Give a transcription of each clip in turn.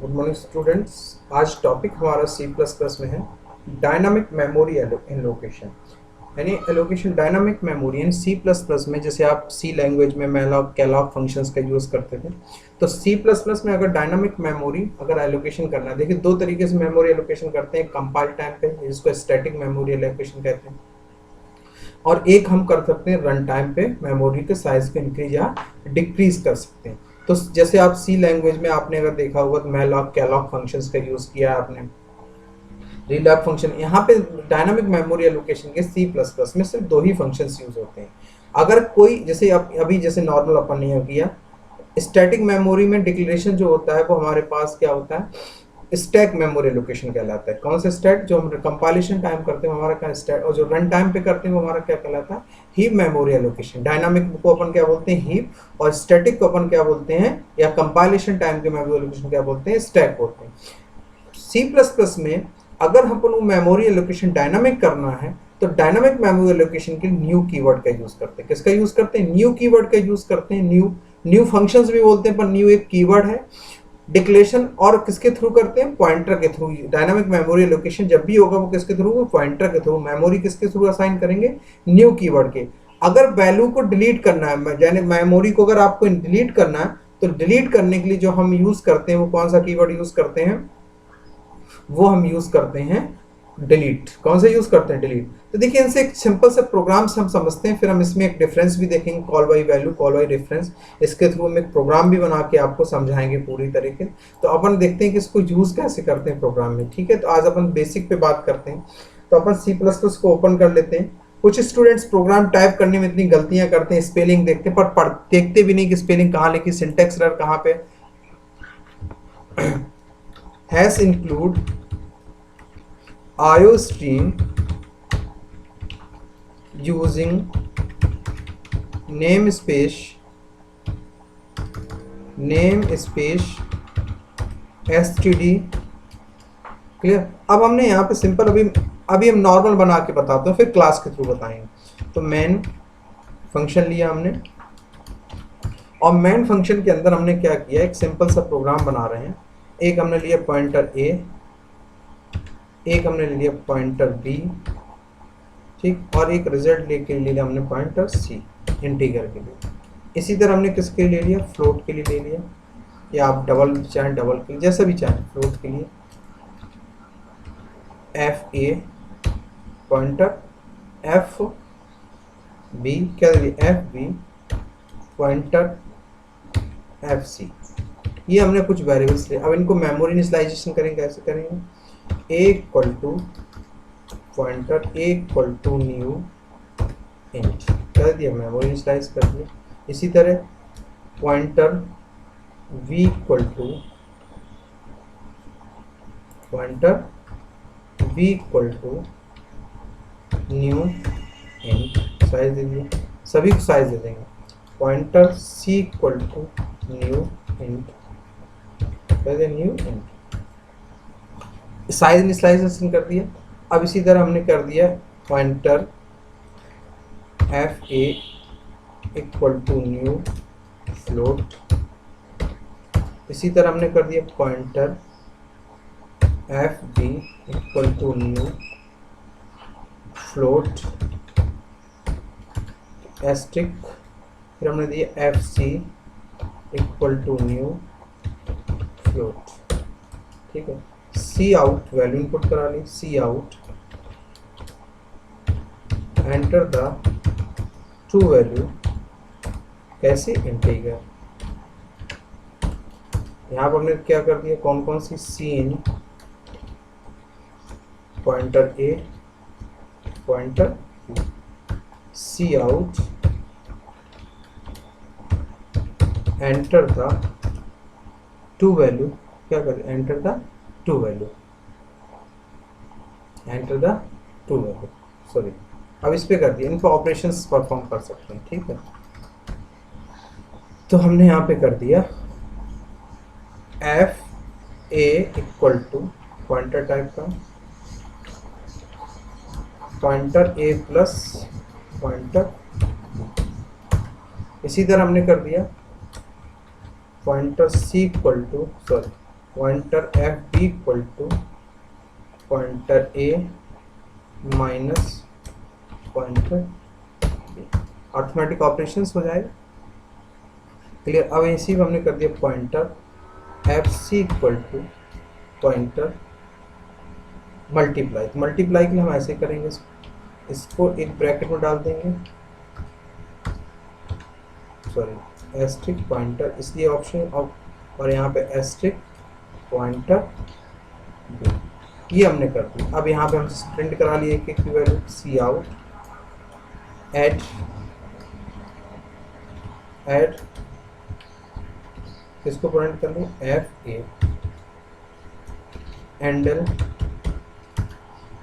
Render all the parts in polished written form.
Good morning students. आज topic हमारा C plus plus में है डायनामिक मेमोरी एलोकेशन, यानी allocation dynamic memory in C plus plus में। जैसे आप सी लैंग्वेज में मैलॉक कैलॉक फंक्शंस का यूज़ करते थे, तो सी प्लस प्लस में अगर डायनामिक मेमोरी अगर एलोकेशन करना है, देखिए दो तरीके से मेमोरी एलोकेशन करते हैं। कंपाइल टाइम पे, जिसको स्टैटिक मेमोरी एलोकेशन कहते हैं, और एक हम कर सकते हैं रन टाइम पे, मेमोरी के साइज को इंक्रीज या डिक्रीज कर सकते हैं। तो जैसे आप सी लैंग्वेज में आपने अगर देखा होगा तो मैलॉक कैलॉक फंक्शंस का यूज किया है आपने, रीलॉक फंक्शन। यहाँ पे डायनामिक मेमोरी एलोकेशन के सी प्लस प्लस में सिर्फ दो ही फंक्शंस यूज होते हैं। अगर कोई जैसे अभी जैसे नॉर्मल अपन ने किया, स्टैटिक मेमोरी में डिक्लेरेशन जो होता है वो हमारे पास क्या होता है, स्टैक मेमोरी लोकेशन कहलाता है। कौन सा स्टैक? जो हम कंपाइलेशन टाइम करते हैं हमारा क्या स्टैक, और जो रन टाइम पे करते हैं वो हमारा क्या कहलाता है, हीप मेमोरी एलोकेशन। डायनामिक को अपन क्या बोलते हैं, हीप, और स्टैटिक को अपन क्या बोलते हैं, या कंपाइलेशन टाइम के मेमोरी एलोकेशन क्या बोलते हैं, स्टैक बोलते हैं। सी प्लस प्लस में अगर अपन मेमोरी एलोकेशन डायनामिक करना है तो डायनामिक मेमोरी एलोकेशन के न्यू कीवर्ड का यूज करते हैं। किसका यूज करते हैं? न्यू कीवर्ड का यूज करते हैं। न्यू फंक्शंस भी बोलते हैं, पर न्यू एक कीवर्ड है। डिक्लेरेशन और किसके थ्रू करते हैं? पॉइंटर के थ्रू। डायनामिक मेमोरी लोकेशन जब भी होगा वो किसके थ्रू? पॉइंटर के थ्रू। मेमोरी किसके थ्रू असाइन करेंगे? न्यू कीवर्ड के। अगर वैल्यू को डिलीट करना है, यानी मेमोरी को अगर आपको डिलीट करना है, तो डिलीट करने के लिए जो हम यूज करते हैं वो कौन सा कीवर्ड यूज करते हैं? वो हम यूज करते हैं डिलीट। कौन सा यूज करते हैं? डिलीट। तो देखिए इनसे एक सिंपल से प्रोग्राम से हम समझते हैं, फिर हम इसमें एक डिफरेंस भी देखेंगे, call by value, call by difference. इसके थ्रू हम एक प्रोग्राम भी बना के आपको समझाएंगे पूरी तरीके। तो अपन देखते हैं कि इसको यूज कैसे करते हैं प्रोग्राम में। ठीक है, तो आज अपन बेसिक पे बात करते हैं। तो अपन सी प्लस प्लस को ओपन कर लेते हैं। कुछ स्टूडेंट्स प्रोग्राम टाइप करने में इतनी गलतियां करते हैं, स्पेलिंग देखते हैं पर देखते भी नहीं कि स्पेलिंग कहाँ लिखी, सिंटेक्स एरर कहाँ पे। Hash include IO stream using namespace std। Clear? अब हमने यहाँ पे सिंपल अभी हम नॉर्मल बना के बताते हैं, फिर क्लास के थ्रू बताएंगे। तो मेन फंक्शन लिया हमने, और मेन फंक्शन के अंदर हमने क्या किया, एक सिंपल सा प्रोग्राम बना रहे हैं। एक हमने लिया पॉइंटर a, एक हमने ले लिया पॉइंटर b, ठीक, और एक रिजल्ट लेके ले लिया हमने पॉइंटर c, इंटीजर के लिए। इसी तरह हमने किसके लिए लिया? फ्लोट के लिए ले लिया, या आप डबल चाहें डबल के लिए, जैसा भी चाहें। फ्लोट के लिए fa पॉइंटर, fb क्या ले लिया, fb पॉइंटर fc। ये हमने कुछ वेरिएबल्स लिए। अब इनको मेमोरी इनिशियलाइजेशन करेंगे। कैसे करेंगे? a equal to pointer, a equal to new int कर दिया, मेमोरी इनिशियलाइज कर दिया। इसी तरह pointer v equal to new int, size दे दिया, सभी को साइज दे देंगे। Pointer c equal to new int कर दिया, न्यू इंट, साइज इनिशियलाइजेशन कर दिया। अब इसी तरह हमने कर दिया pointer fa equal to new float. इसी तरह हमने कर दिया pointer fb equal to new float asterisk. फिर हमने दिया fc equal to new float. ठीक है, सी आउट वैल्यू इनपुट करा ली, C out enter the true value, कैसे? इंटीजर। यहाँ पर हमने क्या कर दिया, कौन कौन सी? C in pointer A pointer, C out enter the two value, क्या कर? Enter the two value, enter the two value, sorry. अब इस पे कर दिया, इनको ऑपरेशंस परफॉर्म कर सकते हैं। ठीक है, तो हमने यहाँ पे कर दिया F A equal to pointer type का, पॉइंटर ए प्लस पॉइंटर। इसी तरह हमने कर दिया pointer C equal to, sorry, pointer F B equal to pointer A minus pointer B, arithmetic operations हो जाएगा। क्लियर। अब इसी को हमने कर दिया pointer F C equal to pointer multiply. तो मल्टीप्लाई के लिए हम ऐसे करेंगे, इसको एक ब्रैकेट में डाल देंगे, सॉरी एस्ट्रिक पॉइंटर, इसलिए ऑप्शन और यहाँ पे एस्ट्रिक पॉइंटर बी, ये हमने कर दिया। अब यहाँ पे हम प्रिंट करा लिए एक की वैल्यू, सी आउट एड किसको प्रिंट कर लिया, F A endl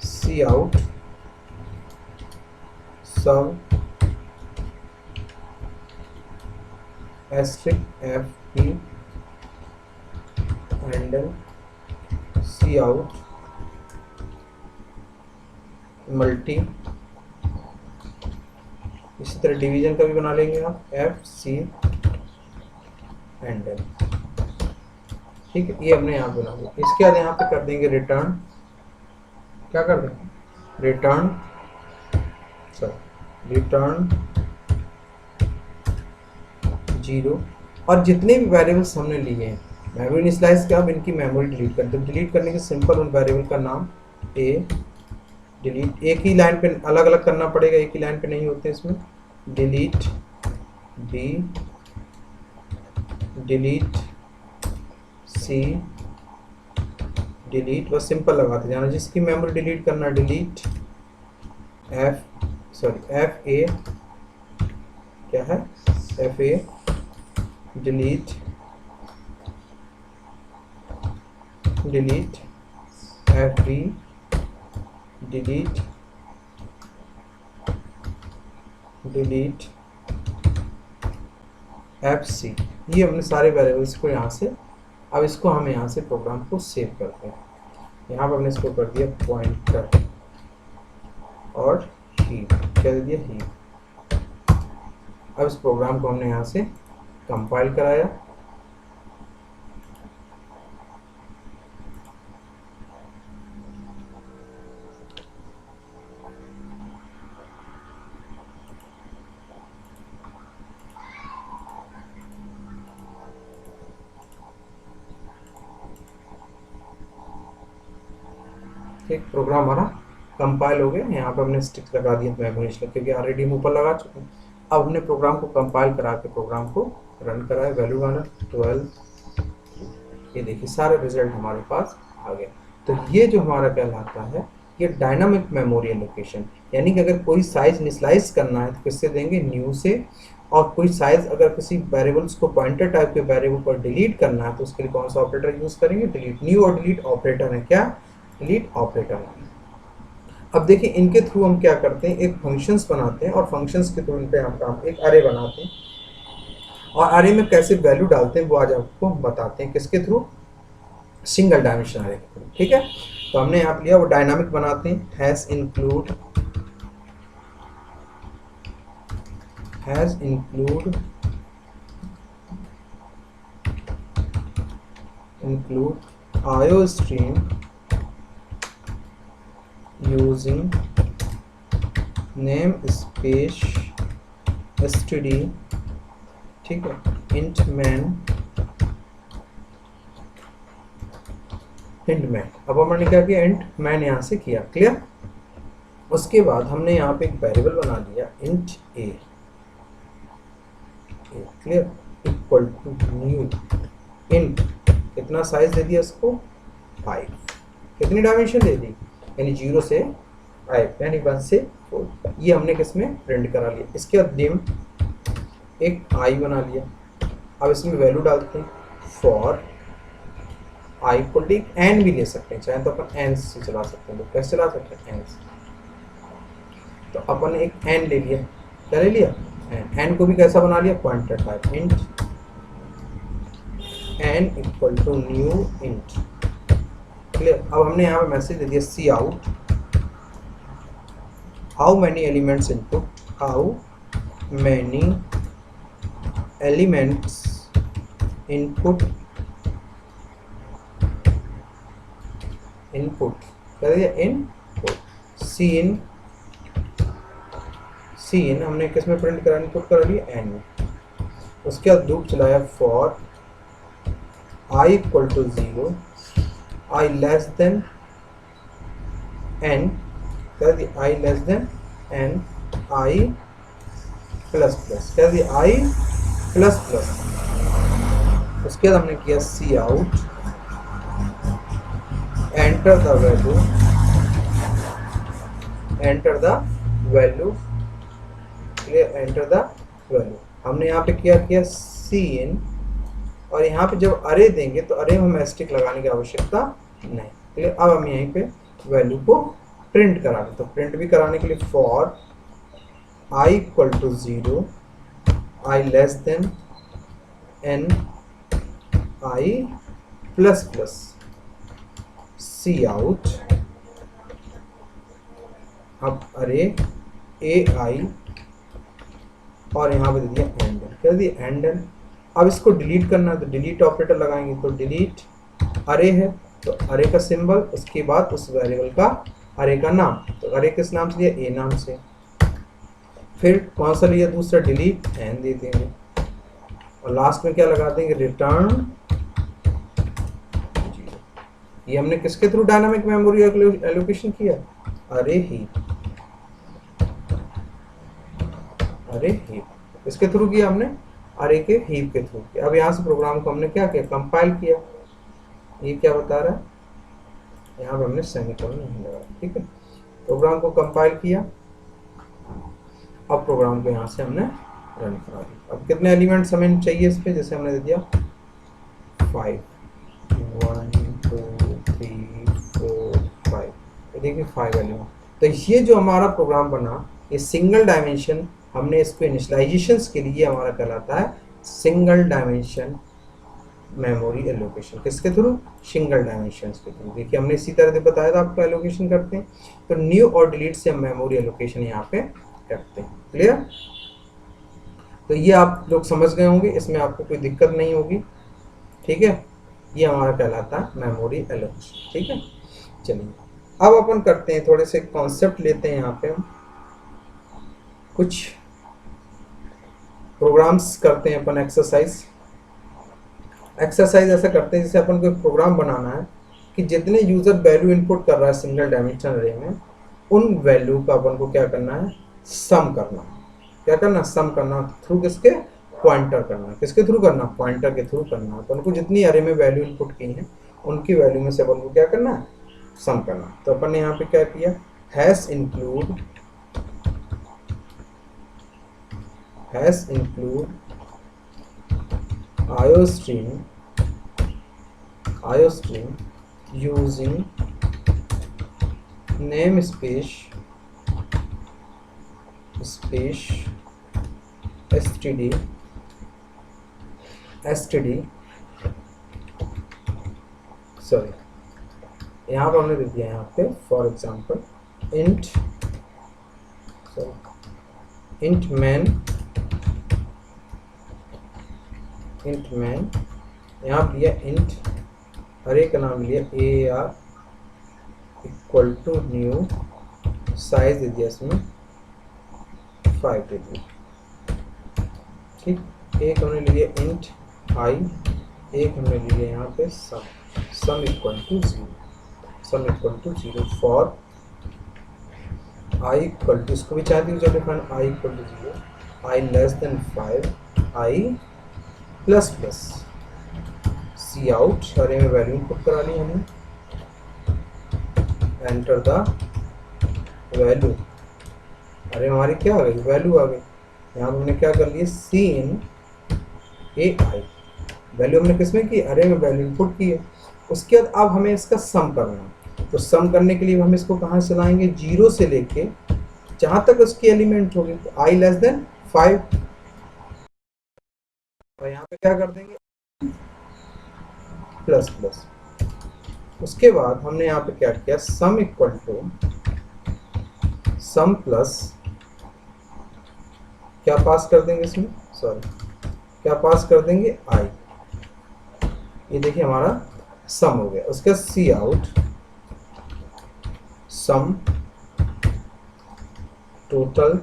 C out sub asterisk F P endl C out multi, इसी तरह डिवीजन का भी बना लेंगे आप, एफ सी एंडल। ठीक है, ये हमने यहाँ बना दिया। इसके बाद यहाँ पे कर देंगे रिटर्न, क्या कर देंगे, रिटर्न जीरो, और जितने भी वेरिएबल्स हमने लिए हैं मेमोरी इनिशियलाइज के, अब इनकी मेमोरी डिलीट कर दो। डिलीट करने के सिंपल उन वेरिएबल का नाम ए डिलीट, एक ही लाइन पे अलग अलग करना पड़ेगा, एक ही लाइन पे नहीं होते इसमें, delete B delete C delete, बस सिंपल लगाते जाना। जिसकी मेमोरी डिलीट करना डिलीट एफ ए, क्या है, F A delete F B delete F C. ये हमने सारे वेरिएबल्स को यहाँ से, अब इसको हम यहाँ से प्रोग्राम को सेव करते हैं। यहाँ पर हमने इसको कर दिया पॉइंटर और हीप, क्या दे दिया, हीप। अब इस प्रोग्राम को हमने यहाँ से कंपाइल कराया, एक प्रोग्राम हमारा कंपाइल हो गया। यहाँ पे हमने स्टिक लगा दिया मेमोरी, क्योंकि ऑलरेडी हम ऊपर लगा चुके हैं। अब हमने प्रोग्राम को कंपाइल करा के प्रोग्राम को रन कराया, वैल्यू आना 12, ये देखिए सारे रिजल्ट हमारे पास आ गए। तो ये जो हमारा कहलाता है ये डायनामिक मेमोरी एलोकेशन, यानी कि अगर कोई साइज इनिशियलाइज करना है तो किससे देंगे, न्यू से, और कोई साइज अगर किसी वेरिएबल्स को पॉइंटर टाइप के वेरिएबल पर डिलीट करना है तो उसके लिए कौन सा ऑपरेटर यूज करेंगे, डिलीट। न्यू और डिलीट ऑपरेटर है, क्या, डिलीट ऑपरेटर है। अब देखिए इनके थ्रू हम क्या करते हैं, एक फंक्शंस बनाते हैं और फंक्शंस के थ्रू इन पे हम काम, एक अरे बनाते हैं और अरे में कैसे वैल्यू डालते हैं वो आज आपको बताते हैं, किसके थ्रू, सिंगल डायमेंशन अरे के थ्रू। ठीक है, तो हमने यहाँ लिया वो डायनामिक बनाते हैं, has include IO stream using name space std, ठीक है, int man। अब हमने क्या किया, int man यहाँ से किया, क्लियर। उसके बाद हमने यहाँ पे एक वेरिएबल बना दिया int a, clear, equal to new int, कितना साइज दे दिया इसको, 5, कितनी डायमेंशन दे दी, यानी 0 से 5, यानी 1 से 4, ये हमने किसमें प्रिंट करा लिया। इसके बाद डिम एक आई बना लिया, अब इसमें वैल्यू डालते हैं, for I equal to N भी ले सकते हैं, चाहे तो अपन एन से चला सकते हैं, तो कैसे चला सकते हैं, एन से। तो अपन एक एन ले लिया, क्या ले लिया, एन को भी कैसा बना लिया, pointer type, int N equal to new int, clear. अब हमने यहाँ पे मैसेज दे दिया C out how many elements input, how many elements input input, क्या दिया, इनपुट, सी इन हमने किस में प्रिंट करा, इनपुट करा लिया एन में। उसके बाद लूप चलाया for I equal to 0, I less than N, क्या दिया, I less than N, I plus plus, क्या दिया, आई प्लस प्लस। उसके बाद हमने किया C out, enter the value, enter the value, enter the value. हमने यहाँ पे किया सी इन, और यहाँ पे जब अरे देंगे तो अरे में हमें स्टिक लगाने की आवश्यकता नहीं। क्लियर। अब हम यहीं पे वैल्यू को प्रिंट करा दें, तो प्रिंट भी कराने के लिए for I equal to 0, I less than N, I plus plus, C out, अब अरे ए आई, और यहाँ पे दे दिया एंडल, क्या दिया, एंडल। अब इसको डिलीट करना है तो डिलीट ऑपरेटर लगाएंगे, तो डिलीट अरे है तो अरे का सिंबल, उसके बाद उस वेरिएबल का अरे का नाम, तो अरे किस नाम से लिया, ए नाम से। फिर कौन सा लिया दूसरा, डिलीट एन दे देंगे, और लास्ट में क्या लगा देंगे, रिटर्न। ये हमने किसके थ्रू डायनामिक मेमोरी एलोकेशन किया, अरे हीप, अरे हीप इसके थ्रू किया हमने, अरे के हीप के थ्रू किया। अब यहाँ से प्रोग्राम को हमने क्या किया, कंपाइल किया। ये क्या बता रहा है, यहाँ पर हमने सेमीकोलन नहीं लगाया, ठीक है। प्रोग्राम को कंपाइल किया, अब प्रोग्राम को यहाँ से हमने रन करा दिया। अब कितने एलिमेंट्स हमें चाहिए इस पे, जैसे हमने दे दिया 5, 1 2 3 4 5, ये देखिए 5 एलिमेंट। तो ये जो हमारा प्रोग्राम बना, ये सिंगल डायमेंशन, हमने इसको इनिशियलाइजेशंस के लिए हमारा कहलाता है सिंगल डायमेंशन मेमोरी एलोकेशन। किसके थ्रू, सिंगल डायमेंशंस के थ्रू। देखिए हमने इसी तरह से बताया था आपको एलोकेशन करते हैं, तो न्यू और डिलीट से हम मेमोरी एलोकेशन यहाँ पे करते हैं। क्लियर। तो ये आप लोग समझ गए होंगे, इसमें आपको कोई दिक्कत नहीं होगी, ठीक है। ये हमारा कहलाता है मेमोरी एलोकेशन, ठीक है। चलिए अब अपन करते हैं, थोड़े से कॉन्सेप्ट लेते हैं यहाँ पे, हम कुछ प्रोग्राम्स करते हैं अपन। एक्सरसाइज ऐसा करते हैं जैसे अपन को प्रोग्राम बनाना है कि जितने यूजर वैल्यू इनपुट कर रहा है सिंगल डायमेंशन अरे में, उन वैल्यू का अपन को क्या करना है, सम करना। क्या करना, सम करना, थ्रू किसके, पॉइंटर करना। किसके थ्रू करना, पॉइंटर के थ्रू करना। अपन को जितनी अरे में वैल्यू इनपुट की है उनकी वैल्यू में से अपन को क्या करना है, सम करना। तो अपन ने यहाँ पे क्या किया, hash include IOStream using namespace std sorry, यहाँ पर हमने दे दिया यहाँ पे फॉर एग्जाम्पल int man, यहाँ पर लिया int अरे का नाम लिया AR equal to new, size दे दिया इसमें 5 दे दिया, ठीक। एक हमने लिया int I, एक हमने लिया यहाँ पे sum equal to 0 for I equal to, इसको भी चाहती हूँ जब define I equal to 0, I less than 5, I plus plus, C out, array में वैल्यू इनपुट करा ली हमने, एंटर द वैल्यू, अरे हमारी क्या आ गई, वैल्यू आ गई। यहाँ पर हमने क्या कर लिया, सी इन ए आई, वैल्यू हमने किसमें की, अरे में वैल्यू इनपुट की है। उसके बाद अब हमें इसका सम करना है, तो सम करने के लिए हम इसको कहाँ से लाएंगे, 0 से लेके जहाँ तक उसकी एलिमेंट होगी, तो आई लेस देन 5, और यहाँ पे क्या कर देंगे, प्लस प्लस। उसके बाद हमने यहाँ पे क्या किया, sum equal to sum plus, क्या पास कर देंगे इसमें, सॉरी क्या पास कर देंगे, आई। ये देखिए हमारा सम हो गया। उसका C out, sum total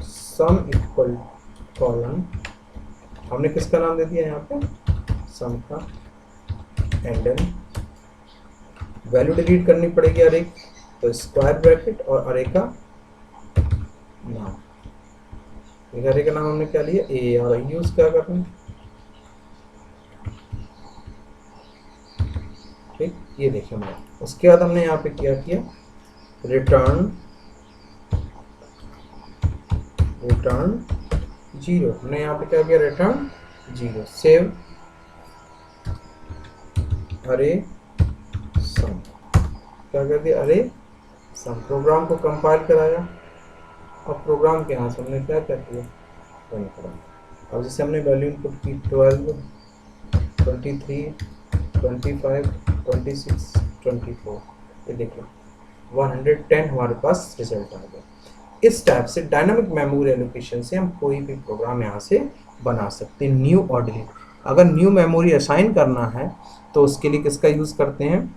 sum equal colon, हमने किसका नाम दे दिया यहाँ पे, सम का, एंड देन वैल्यू डिलीट करनी पड़ेगी अरे, तो स्क्वायर ब्रैकेट और अरे का नाम, अरे का नाम हमने क्या लिया, ए, और यूज क्या कर रहे हैं, ठीक, ये देखिए मैं, उसके बाद हमने यहाँ पे क्या किया, रिटर्न जीरो, हमने यहाँ पे क्या किया, रिटर्न जीरो, सेव अरे सम, क्या कर दिया, अरे सम, प्रोग्राम को कंपाइल कराया, और प्रोग्राम के यहाँ से हमने क्या क्या किया, रन करा। अब जैसे हमने वैल्यू इनपुट की 12, 23, 25, 26, 24, ये देखिए 110 हमारे पास रिजल्ट आ गया। इस टाइप से डायनामिक मेमोरी एलोकेशन से हम कोई भी प्रोग्राम यहाँ से बना सकते हैं, न्यू और डिलीट। अगर न्यू मेमोरी असाइन करना है तो उसके लिए किसका यूज़ करते हैं,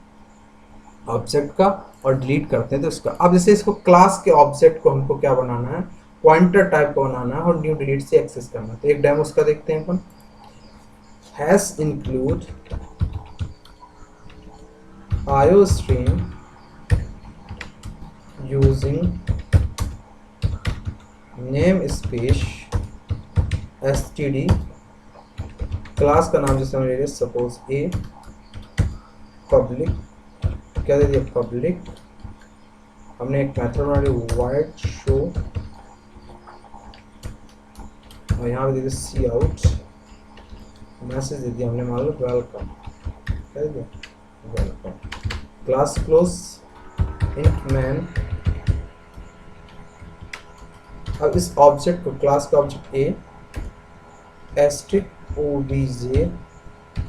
ऑब्जेक्ट का, और डिलीट करते हैं तो इसका। अब जैसे इसको क्लास के ऑब्जेक्ट को हमको क्या बनाना है, पॉइंटर टाइप का बनाना है और न्यू डिलीट से एक्सेस करना है, तो एक डेमो उसका देखते हैं अपन। Hash include IO stream using namespace std, class का नाम जैसे हमने सपोज ए, पब्लिक, क्या दे दिया, पब्लिक, हमने एक मेथड बना लिया वाइड शो, और यहाँ पे दे दिया सी आउट, मैसेज दे दिया हमने, मान लो वेलकम, क्या दे दिया, welcome, class close int main. अब इस ऑब्जेक्ट को, क्लास का object A, asterisk obj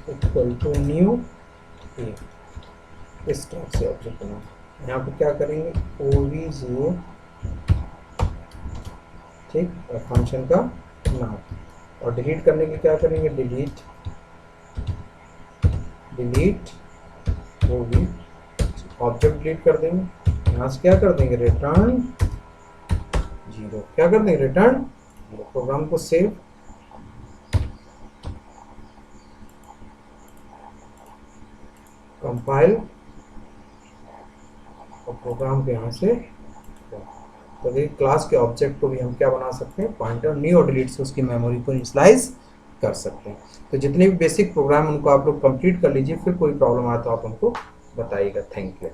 equal to new A, इस टाइप से ऑब्जेक्ट बना। यहाँ पे क्या करेंगे, obj, ठीक, और फंक्शन का नाम, और डिलीट करने के क्या करेंगे, डिलीट ob, ऑब्जेक्ट डिलीट कर देंगे, यहाँ से क्या कर देंगे, रिटर्न जीरो, क्या कर देंगे, रिटर्न जीरो। प्रोग्राम को सेव, कंपाइल, और प्रोग्राम के यहाँ से, तो देखिए क्लास के ऑब्जेक्ट को भी हम क्या बना सकते हैं, पॉइंटर, न्यू और डिलीट से उसकी मेमोरी को इनिशियलाइज कर सकते हैं। तो जितने भी बेसिक प्रोग्राम उनको आप लोग कंप्लीट कर लीजिए, फिर कोई प्रॉब्लम आए तो आप हमको बताइएगा। Thank you.